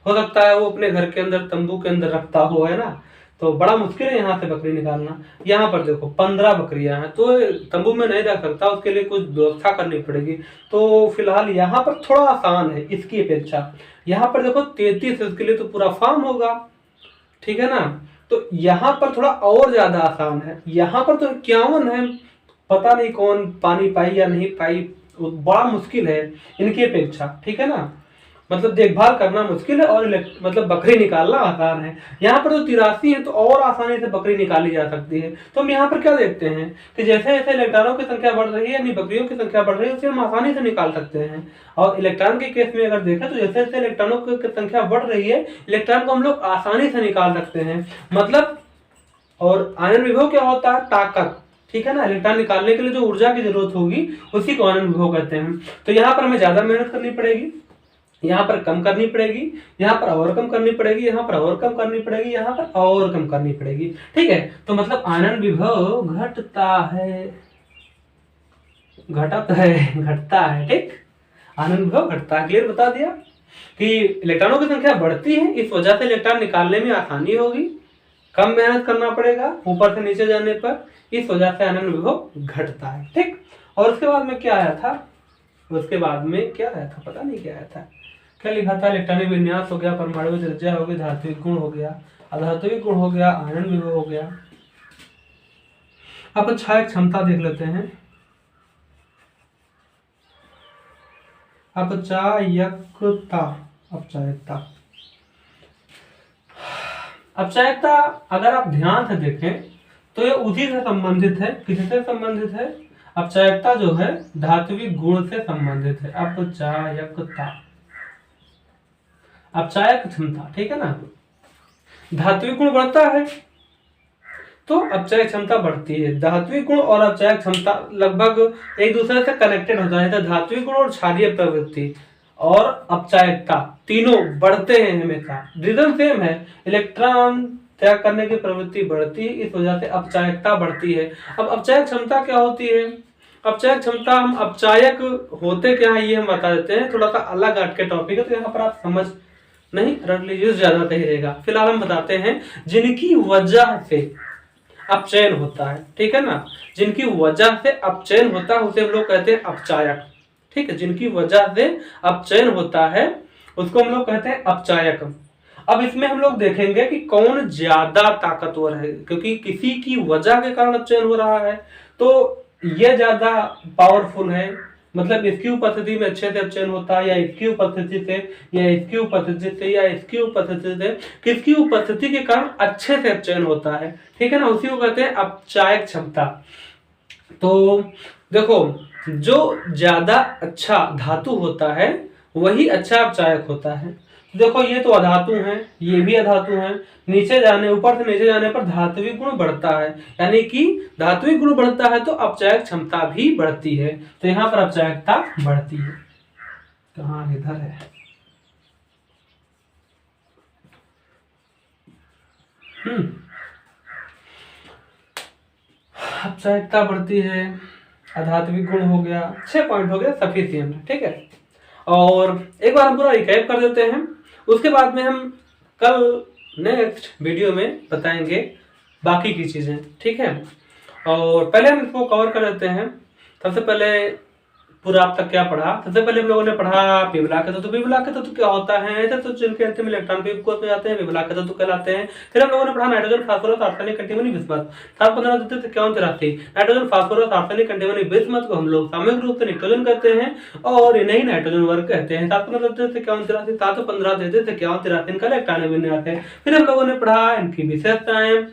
हो सकता है वो अपने घर के अंदर तंबू के अंदर रखता हो, है ना, तो बड़ा मुश्किल है यहाँ से बकरी निकालना। यहाँ पर देखो 15 बकरियां हैं, तो तंबू में नहीं रख सकता, उसके लिए कुछ व्यवस्था करनी पड़ेगी। तो फिलहाल यहाँ पर थोड़ा आसान है इसकी अपेक्षा। यहाँ पर देखो 33 है, उसके लिए तो पूरा फार्म होगा। ठीक है ना, तो यहाँ पर थोड़ा और ज्यादा आसान है। यहाँ पर तो 51 है, पता नहीं कौन पानी पाई या नहीं पाई, बड़ा मुश्किल है इनकी अपेक्षा। ठीक है ना, मतलब देखभाल करना मुश्किल है और मतलब बकरी निकालना आसान है। यहाँ पर तो 83 है, तो और आसानी से बकरी निकाली जा सकती है। तो हम यहाँ पर क्या देखते हैं कि जैसे जैसे इलेक्ट्रॉनों की संख्या बढ़ रही है, यानी बकरियों की संख्या बढ़ रही है, उसे हम आसानी से निकाल सकते हैं। और इलेक्ट्रॉन के केस में अगर देखें तो जैसे जैसे इलेक्ट्रॉनों की संख्या बढ़ रही है, इलेक्ट्रॉन को हम लोग आसानी से निकाल सकते हैं। मतलब, और आयनन विभव क्या होता है? ताकत। ठीक है ना, इलेक्ट्रॉन निकालने के लिए जो ऊर्जा की जरूरत होगी, उसी को आयनन विभव कहते हैं। तो यहाँ पर हमें ज्यादा मेहनत करनी पड़ेगी, यहाँ पर कम करनी पड़ेगी, यहाँ पर और कम करनी पड़ेगी, यहाँ पर और कम करनी पड़ेगी, यहाँ पर और कम करनी पड़ेगी। ठीक है, तो मतलब आनंद विभव घटता है, घटता है। ठीक, आनंद विभव घटता है। क्लियर बता दिया कि इलेक्ट्रॉनों की संख्या बढ़ती है, इस वजह से इलेक्ट्रॉन निकालने में आसानी होगी, कम मेहनत करना पड़ेगा ऊपर से नीचे जाने पर, इस वजह से आनंद विभव घटता है। ठीक, और उसके बाद में क्या आया था? उसके बाद में क्या आया था? पता नहीं क्या आया था। क्या लिखा था? इलेक्ट्रॉनिक विन्यास हो गया, परमाणु ऊर्जा हो गई, धात्विक गुण हो गया, अधात्विक गुण हो गया, आयनन विभव हो गया। अब क्षय क्षमता देख लेते हैं। अपचायकता, अपचायकता, अपचायकता अगर आप ध्यान से देखें तो ये उसी से संबंधित है। किससे संबंधित है? अपचायकता जो है धात्विक गुण से संबंधित है। अपचायकता, अपचायक क्षमता। ठीक है ना, धात्विक गुण बढ़ता है तो अपचायक क्षमता बढ़ती है। धात्विक गुण और अपचायक क्षमता लगभग एक दूसरे से कनेक्टेड होता है। तो धात्विक गुण और क्षारीय प्रवृत्ति और अपचायकता तीनों बढ़ते हैं हमेशा, रीजन सेम है, इलेक्ट्रॉन त्याग करने की प्रवृत्ति बढ़ती है, इस वजह से अपचायकता बढ़ती है। अब अपचायक क्षमता क्या होती है? अपचायक क्षमता, हम अपचायक होते क्या है ये हम बता देते हैं, थोड़ा सा अलग हट के टॉपिक है, तो यहाँ पर आप समझ नहीं रट लीजिए, ज्यादा सही रहेगा। फिलहाल हम बताते हैं जिनकी वजह से अपचयन होता है। ठीक है ना, जिनकी वजह से अपचयन होता है उसे हम लोग कहते हैं अपचायक। ठीक है, जिनकी वजह से अपचयन होता है उसको हम लोग कहते हैं अपचायक। अब इसमें हम लोग देखेंगे कि कौन ज्यादा ताकतवर है, क्योंकि किसी की वजह के कारण अपचयन हो रहा है तो यह ज्यादा पावरफुल है, मतलब इसकी उपस्थिति में अच्छे से अपचयन होता है, या इसकी उपस्थिति से, या इसकी उपस्थिति से, या इसकी उपस्थिति से, किसकी उपस्थिति के कारण अच्छे से अपचयन होता है। ठीक है ना, उसी को कहते हैं अपचायक क्षमता। तो देखो, जो ज्यादा अच्छा धातु होता है वही अच्छा अपचायक होता है। देखो ये तो अधातु है, ये भी अधातु है, नीचे जाने ऊपर से नीचे जाने पर धात्विक गुण बढ़ता है, यानी कि धात्विक गुण बढ़ता है तो अपचायक क्षमता भी बढ़ती है। तो यहाँ पर अपचायकता बढ़ती है। कहाँ, इधर है। अपचायकता बढ़ती है, अधात्विक गुण हो गया, 6 पॉइंट हो गया सफिशिएंट, ठीक है। और एक बार हम पूरा रिकैप कर देते हैं, उसके बाद में हम कल नेक्स्ट वीडियो में बताएंगे बाकी की चीजें, ठीक है। और पहले हम इसको कवर कर लेते हैं। सबसे पहले पूरा अब तक क्या पढ़ा, सबसे पहले हम लोगों ने पढ़ा पिबलाक तत्व। पिबलाक तत्व क्या होता है, ऐसे तो जिनके अंतिम इलेक्ट्रॉन पी कोष में जाते हैं पिबलाक तत्व कहलाते हैं। फिर हम लोगों ने पढ़ा nitrogen phosphorus arsenic antimony bismuth. 715 nitrogen phosphorus arsenic antimony bismuth को हम लोग सामूहिक रूप से नाइट्रोजन कहते हैं और इन्हें नाइट्रोजन वर्ग कहते हैं। 715 इनका इलेक्ट्रॉनिक विन्यास है। फिर हम लोगों ने पढ़ा इनकी विशेषताएं।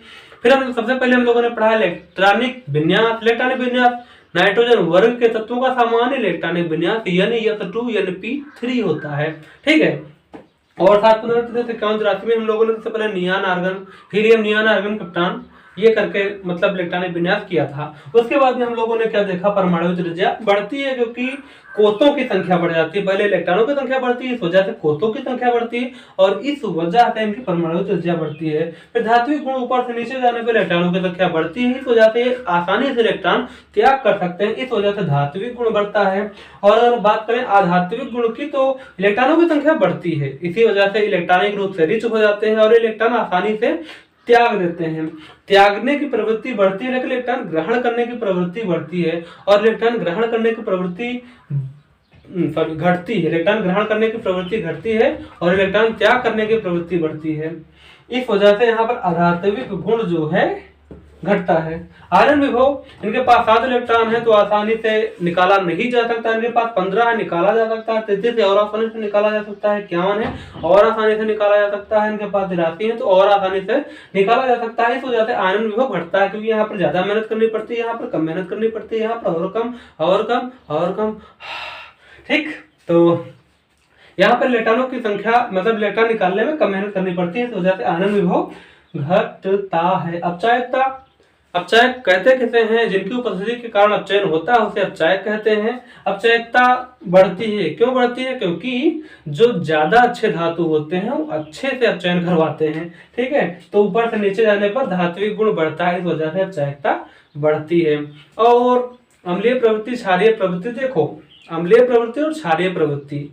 फिर हम सबसे पहले हम लोगों ने पढ़ा इलेक्ट्रॉनिक विन्यास। इलेक्ट्रॉनिक विन्यास नाइट्रोजन वर्ग के तत्वों का सामान्य इलेक्ट्रॉनिक विन्यास NS2 NP3 होता है, ठीक है। और 715 में हम लोगों ने सबसे पहले नियान आर्गन, हीलियम नियान आर्गन कप्तान ये करके मतलब इलेक्ट्रॉनिक विन्यास किया था। उसके बाद में हम लोगों ने क्या देखा, परमाणु त्रिज्या बढ़ती है क्योंकि कोषों की संख्या बढ़ जाती है। पहले इलेक्ट्रॉनों की संख्या बढ़ती है, इस वजह से कोषों की संख्या बढ़ती है और इस वजह से इनकी परमाणु त्रिज्या बढ़ती है। फिर धात्विक गुण ऊपर से नीचे जाने पर इलेक्ट्रॉनों की संख्या बढ़ती है, इस वजह से आसानी से इलेक्ट्रॉन त्याग कर सकते हैं, इस वजह से धात्विक गुण बढ़ता है। और अगर बात करें अधात्विक गुण की तो इलेक्ट्रॉनों की संख्या बढ़ती है, इसी वजह से इलेक्ट्रॉनिक रूप से रिच हो जाते हैं और इलेक्ट्रॉन आसानी से त्याग देते हैं। त्यागने की प्रवृत्ति बढ़ती है लेकिन इलेक्ट्रॉन ग्रहण करने की प्रवृत्ति बढ़ती है और इलेक्ट्रॉन ग्रहण करने की प्रवृत्ति घटती है। इलेक्ट्रॉन ग्रहण करने की प्रवृत्ति घटती है और इलेक्ट्रॉन त्याग करने की प्रवृत्ति बढ़ती है। इस वजह से यहाँ पर अधात्विक गुण जो है घटता है। आयरन विभव, इनके पास 7 इलेक्ट्रॉन है तो आसानी से निकाला नहीं जा सकता। इनके पास 15 है, निकाला जा सकता है। 33 है और आसानी से निकाला जा सकता है। 51 है और आसानी से निकाला जा सकता है। इनके पास 83 है तो और आसानी से निकाला जा सकता है। इस वजह से आयरन विभव घटता है क्योंकि यहाँ पर ज्यादा मेहनत करनी पड़ती है, यहाँ पर कम मेहनत करनी पड़ती है, यहाँ पर और कम और कम और कम, ठीक। तो यहाँ पर इलेक्ट्रॉनों की संख्या मतलब इलेक्ट्रॉन निकालने में कम मेहनत करनी पड़ती है, इस वजह से आयरन विभव घटता है। अपचायकता, अपचायक कहते किसे हैं, जिनकी उपस्थिति के कारण अपचयन होता है उसे अपचायक कहते हैं। अपचायकता बढ़ती है, क्यों बढ़ती है, क्योंकि जो ज्यादा अच्छे धातु होते हैं वो अच्छे से अपचयन करवाते हैं, ठीक है। तो ऊपर से नीचे जाने पर धात्विक गुण बढ़ता है, इस वजह से अपचायकता बढ़ती है। और अम्लीय प्रवृत्ति, क्षारीय प्रवृत्ति, देखो अम्लीय प्रवृत्ति और क्षारीय प्रवृत्ति,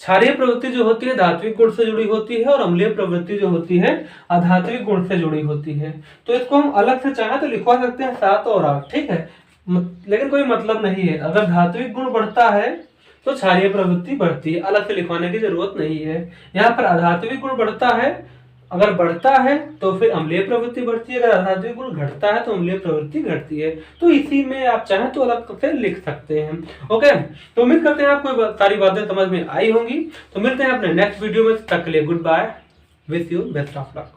क्षारीय प्रवृत्ति जो होती है धात्विक गुण से जुड़ी होती है और अम्लीय प्रवृत्ति जो होती है अधात्विक गुण से जुड़ी होती है। तो इसको हम अलग से चाहे तो लिखवा सकते हैं 7 और 8, ठीक है, लेकिन कोई मतलब नहीं है। अगर धात्विक गुण बढ़ता है तो क्षारीय प्रवृत्ति बढ़ती है, अलग से लिखवाने की जरूरत नहीं है। यहाँ पर अधात्विक गुण बढ़ता है, अगर बढ़ता है तो फिर अम्लीय प्रवृत्ति बढ़ती है, अगर अधात्विक गुण घटता है तो अम्लीय प्रवृत्ति घटती है। तो इसी में आप चाहें तो अलग से लिख सकते हैं। ओके, तो उम्मीद करते हैं आपको सारी बातें समझ में आई होंगी। तो मिलते हैं अपने नेक्स्ट वीडियो में, तब तक के लिए goodbye, wish you best of luck.